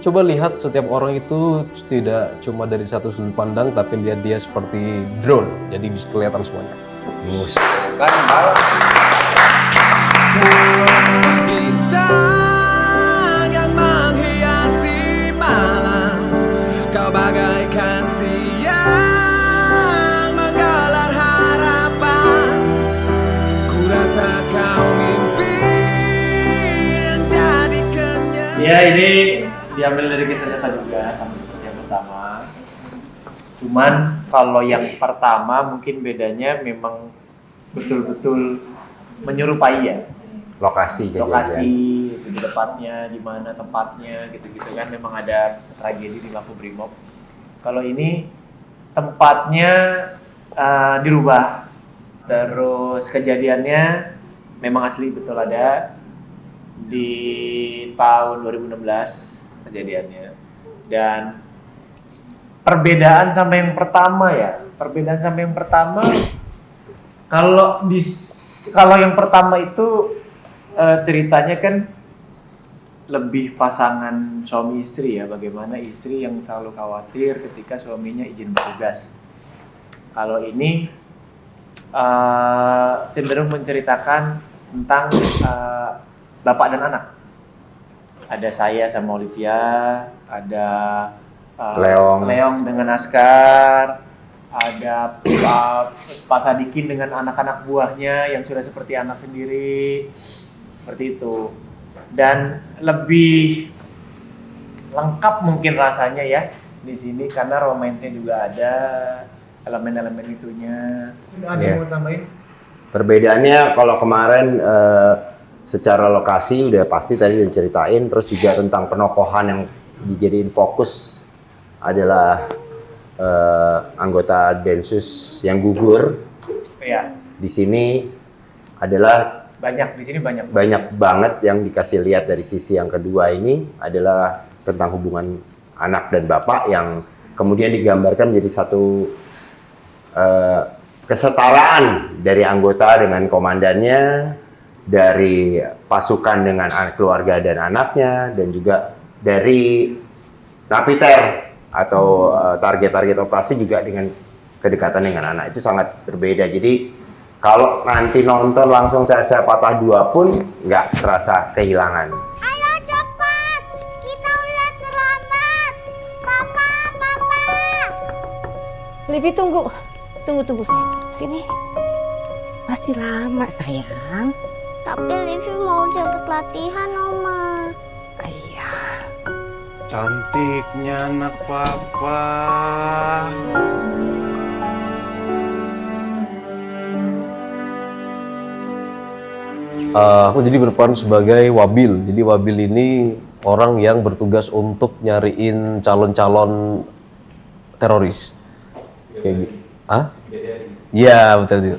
Coba lihat setiap orang itu tidak cuma dari satu sudut pandang, tapi lihat dia seperti drone, jadi bisa kelihatan semuanya. Mus. Kan malam. Bintang yang menghiasi malam, kau bagaikan siang menggalar harapan. Ku rasa kau mimpi yang jadi kenyang. Ya, ini diambil dari kisah nyata juga, sama seperti yang pertama. Cuman kalau yang pertama mungkin bedanya memang betul-betul menyerupai ya. Lokasi Lokasi, di tempatnya, di mana tempatnya, gitu-gitu kan memang ada tragedi di Makobrimob. Kalau ini tempatnya dirubah, terus kejadiannya memang asli betul ada di tahun 2016 kejadiannya. Dan perbedaan sama yang pertama kalau yang pertama itu ceritanya kan lebih pasangan suami istri ya, bagaimana istri yang selalu khawatir ketika suaminya izin bertugas. Kalau ini cenderung menceritakan tentang bapak dan anak. Ada saya sama Olivia, ada Leong dengan Askar, ada Pak Sadikin dengan anak-anak buahnya yang sudah seperti anak sendiri, seperti itu. Dan lebih lengkap mungkin rasanya ya di sini karena romansnya juga ada, elemen-elemen itunya. Ada yang mau tambahin? Perbedaannya kalau kemarin secara lokasi udah pasti tadi diceritain, terus juga tentang penokohan yang dijadiin fokus adalah anggota Densus yang gugur. Iya. Di sini adalah banyak banget yang dikasih lihat dari sisi yang kedua. Ini adalah tentang hubungan anak dan bapak yang kemudian digambarkan menjadi satu kesetaraan dari anggota dengan komandannya, dari pasukan dengan keluarga dan anaknya, dan juga dari napiter atau target-target operasi juga dengan kedekatan dengan anak. Itu sangat berbeda. Jadi kalau nanti nonton langsung saya patah dua pun nggak terasa kehilangan. Ayo cepat, kita udah selamat. Papa. Livi tunggu sayang. Sini. Masih lama sayang. Tapi Livi mau cepet latihan, Oma. Ayah. Cantiknya anak papa. Aku jadi berperan sebagai Wabil. Jadi Wabil ini orang yang bertugas untuk nyariin calon-calon teroris. Kayak gitu. Iya betul.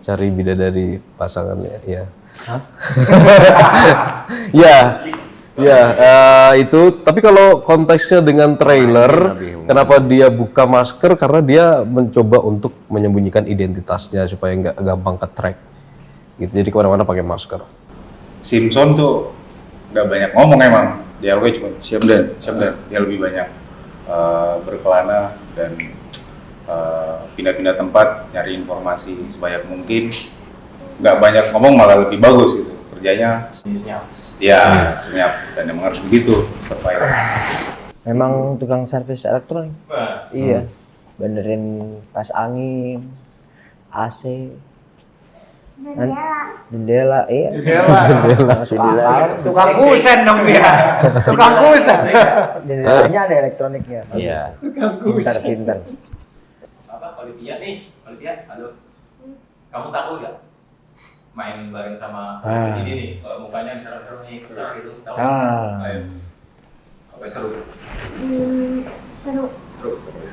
Cari bidadari pasangannya. Ya. Itu. Tapi kalau konteksnya dengan trailer, kenapa dia buka masker? Karena dia mencoba untuk menyembunyikan identitasnya supaya nggak gampang ke-track. Gitu, jadi kemana-mana pakai masker. Simpson tuh nggak banyak ngomong emang, dialognya cuma siap dan dia lebih banyak berkelana dan pindah-pindah tempat nyari informasi sebanyak mungkin. Nggak banyak ngomong malah lebih bagus gitu kerjanya. Senyap dan emang harus begitu supaya memang tukang servis elektronik. Iya, benerin pas angin, AC, jendela, iya. Jendela. Tukang kusen dong dia. Tukang kusen. Jendelanya ada elektroniknya. Iya. Pintar. Olivia, halo. Kamu takut gak main bareng sama ini nih? Kalau mukanya seru-seru nih, gitu, tahu? Ayo. Apa seru? Seru.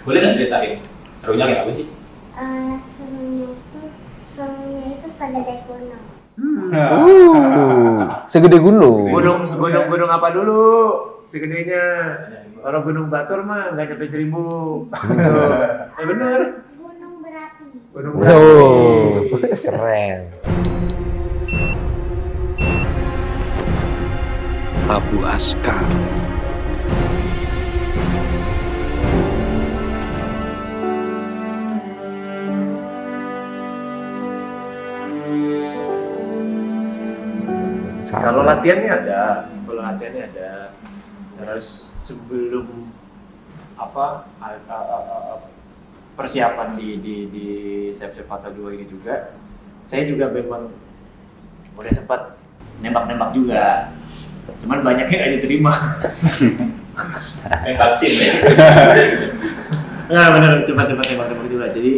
Boleh nggak ceritain? Serunya kayak apa sih? Serunya itu segede gunung. Segede gunung. Gunung apa dulu? Segedenya. Kalau Gunung Batur mah nggak nyampe 1000. Gitu. Bener. Gunung berapi. Keren. Prabu Askar. Kalau latihannya ada, terus sebelum persiapan di Save Patah 2 ini juga, saya juga memang udah sempat nembak-nembak juga, cuman banyaknya nggak diterima. Vaksin ya. Nah benar, cepat nembak-nembak juga. Jadi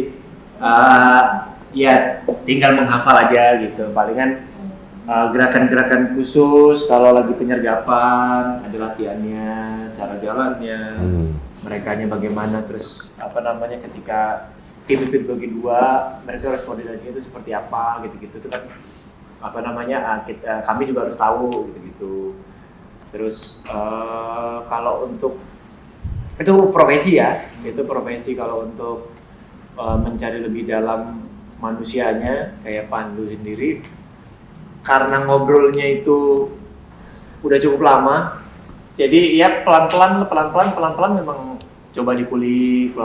ya tinggal menghafal aja gitu. Palingan gerakan-gerakan khusus kalau lagi penyergapan ada latihannya, cara jalannya, merekanya bagaimana, terus ketika tim itu dibagi dua, mereka harus koordinasinya itu seperti apa gitu-gitu itu kan kami juga harus tahu gitu-gitu. Terus kalau untuk itu profesi ya, itu profesi. Kalau untuk mencari lebih dalam manusianya kayak Pandu sendiri, karena ngobrolnya itu udah cukup lama, jadi ya pelan-pelan memang coba dikulik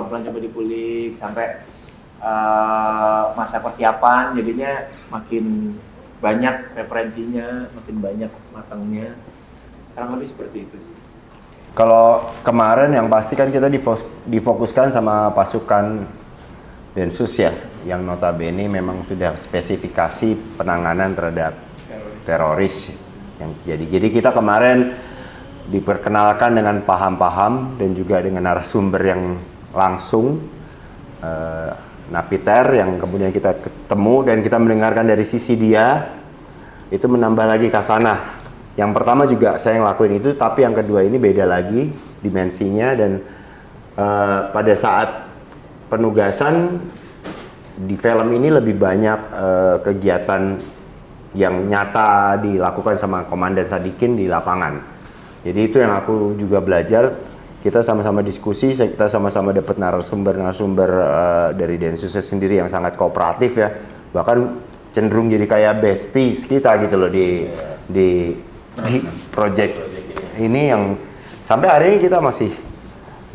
sampai masa persiapan jadinya makin banyak referensinya, makin banyak matangnya. Kurang lebih seperti itu sih. Kalau kemarin yang pasti kan kita difokuskan sama pasukan Densus ya, yang notabene memang sudah spesifikasi penanganan terhadap teroris yang jadi kita kemarin diperkenalkan dengan paham-paham dan juga dengan narasumber yang langsung Napiter yang kemudian kita ketemu dan kita mendengarkan dari sisi dia, itu menambah lagi kasanah. Yang pertama juga saya ngelakuin itu, tapi yang kedua ini beda lagi dimensinya. Dan pada saat penugasan di film ini lebih banyak kegiatan yang nyata dilakukan sama Komandan Sadikin di lapangan. Jadi itu yang aku juga belajar. Kita sama-sama diskusi, kita sama-sama dapat narasumber dari Densus sendiri yang sangat kooperatif ya. Bahkan cenderung jadi kayak besties kita gitu loh di project ini, yang sampai hari ini kita masih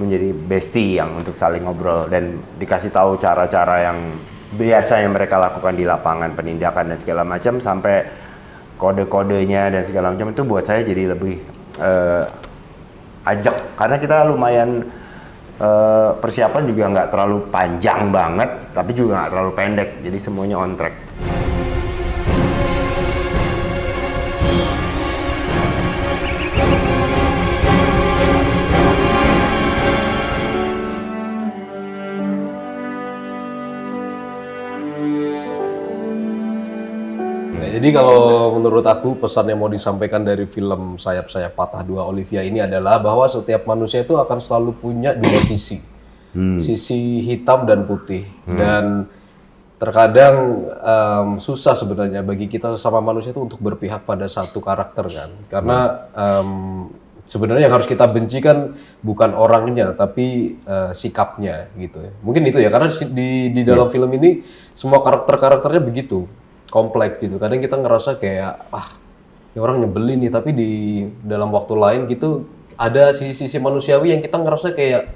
menjadi bestie yang untuk saling ngobrol dan dikasih tahu cara-cara yang biasa yang mereka lakukan di lapangan, penindakan dan segala macam, sampai kode-kodenya dan segala macam. Itu buat saya jadi lebih ajak, karena kita lumayan persiapan juga nggak terlalu panjang banget, tapi juga nggak terlalu pendek, jadi semuanya on track. Jadi kalau menurut aku pesan yang mau disampaikan dari film Sayap-Sayap Patah 2 Olivia ini adalah bahwa setiap manusia itu akan selalu punya dua sisi. Sisi hitam dan putih. Dan terkadang susah sebenarnya bagi kita sesama manusia itu untuk berpihak pada satu karakter kan. Karena sebenarnya yang harus kita benci kan bukan orangnya tapi sikapnya gitu ya. Mungkin itu ya, karena di dalam film ini semua karakternya begitu kompleks gitu. Kadang kita ngerasa kayak ini orang nyebelin nih, tapi di dalam waktu lain gitu ada sisi manusiawi yang kita ngerasa kayak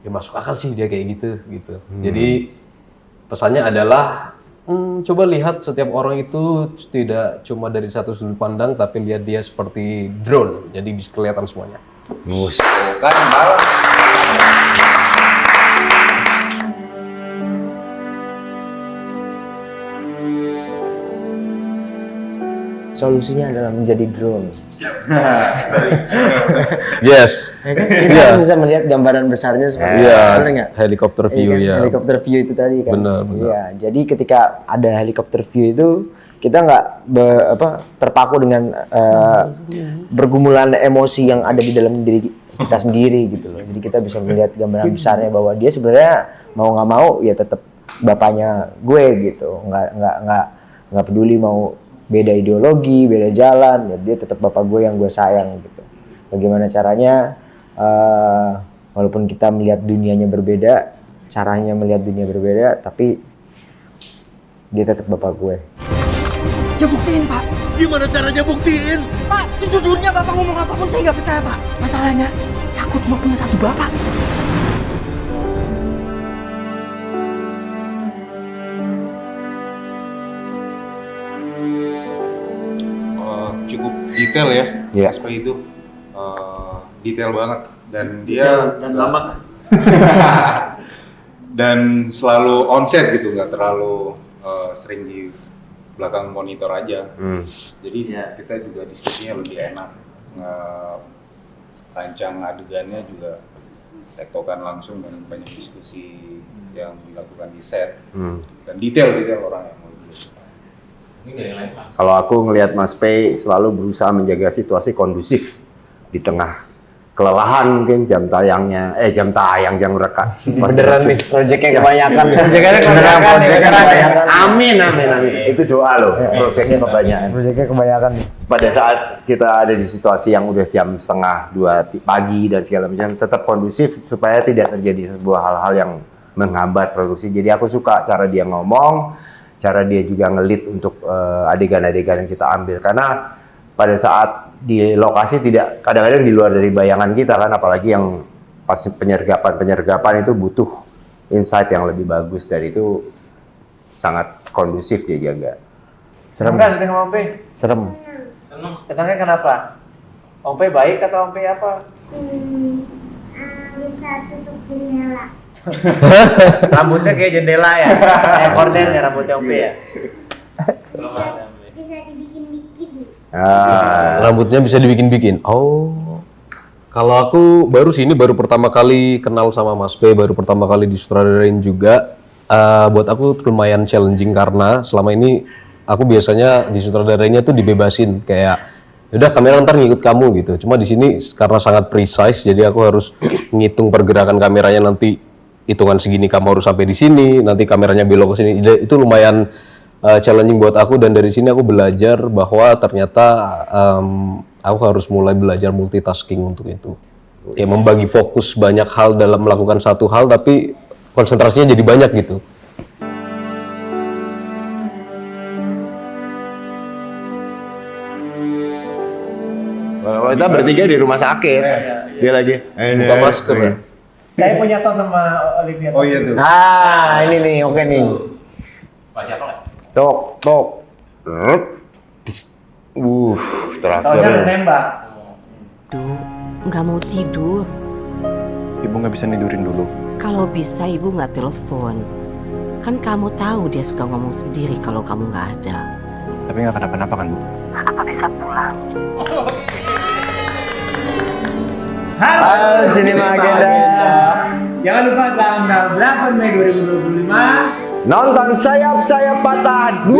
ya masuk akal sih dia kayak gitu. Jadi pesannya adalah coba lihat setiap orang itu tidak cuma dari satu sudut pandang, tapi lihat dia seperti drone, jadi bisa kelihatan semuanya. Kan malah. Solusinya adalah menjadi drone. Yes. Ya kan? Kita bisa melihat gambaran besarnya seperti benar nggak? Helikopter view ya. Helikopter view itu tadi kan. Benar. Iya. Jadi ketika ada helikopter view itu kita nggak terpaku dengan bergumulan emosi yang ada di dalam diri kita sendiri gitu loh. Jadi kita bisa melihat gambaran besarnya bahwa dia sebenarnya mau nggak mau ya tetap bapaknya gue gitu. Nggak peduli mau beda ideologi, beda jalan, ya dia tetap bapak gue yang gue sayang gitu. Bagaimana caranya, walaupun kita melihat dunianya berbeda, caranya melihat dunia berbeda, tapi dia tetap bapak gue. Ya buktiin Pak. Gimana caranya buktiin? Pak, sejujurnya Bapak ngomong apapun saya nggak percaya, Pak. Masalahnya, aku cuma punya satu Bapak. Cukup detail ya, Iya. SP itu detail banget dan dia dan lama. dan selalu onset gitu, nggak terlalu sering di belakang monitor aja. Jadi kita juga diskusinya lebih enak, rancang adegannya juga tektokan langsung dan banyak diskusi yang dilakukan di set dan detail orang yang mau ditulis. Kalau aku ngelihat Mas P selalu berusaha menjaga situasi kondusif di tengah kelelahan mungkin jam tayang rekan. Beneran nih, proyeknya kebanyakan. Amin. Itu doa loh. Proyeknya kebanyakan. Proyeknya kebanyakan. Pada saat kita ada di situasi yang udah jam 1:30 pagi dan segala macam, tetap kondusif supaya tidak terjadi sebuah hal-hal yang menghambat produksi. Jadi aku suka cara dia ngomong, cara dia juga ngelit untuk adegan-adegan yang kita ambil. Karena pada saat di lokasi tidak kadang-kadang di luar dari bayangan kita kan, apalagi yang pas penyergapan itu butuh insight yang lebih bagus, dari itu sangat kondusif dia jaga. Serem nggak syuting sama Om P? Serem. Senangnya kenapa? Om P baik atau Om P apa? Bisa tutup jendela. Rambutnya kayak jendela ya? Kayak korden ya rambutnya Om P ya? Bisa dibikin-bikin. Rambutnya bisa dibikin-bikin. Oh. Kalau aku baru pertama kali kenal sama Mas P, baru pertama kali disutradarain juga. Buat aku lumayan challenging karena selama ini aku biasanya disutradarainya tuh dibebasin, kayak udah kamera ntar ngikut kamu gitu. Cuma di sini karena sangat precise, jadi aku harus ngitung pergerakan kameranya, nanti hitungan segini kamu harus sampai di sini, nanti kameranya belok ke sini. Itu lumayan challenging buat aku, dan dari sini aku belajar bahwa ternyata aku harus mulai belajar multitasking untuk itu. Ya, membagi fokus banyak hal dalam melakukan satu hal, tapi konsentrasinya jadi banyak gitu. Kita bertiga di rumah sakit. Dia lagi buka masker ya. Saya punya tos sama Olivia. Oh iya tuh. Ini nih, oke nih. Baca apa nggak? tok. Terakhir. Tosnya harus nembak. Duh, nggak mau tidur. Ibu nggak bisa tidurin dulu. Kalau bisa ibu nggak telepon. Kan kamu tahu dia suka ngomong sendiri kalau kamu nggak ada. Tapi nggak kenapa-napa kan, Bu? Apa bisa pulang? Halo Sinema Agenda. Jangan lupa tanggal 8 Mei 2025 nonton Sayap Patah 2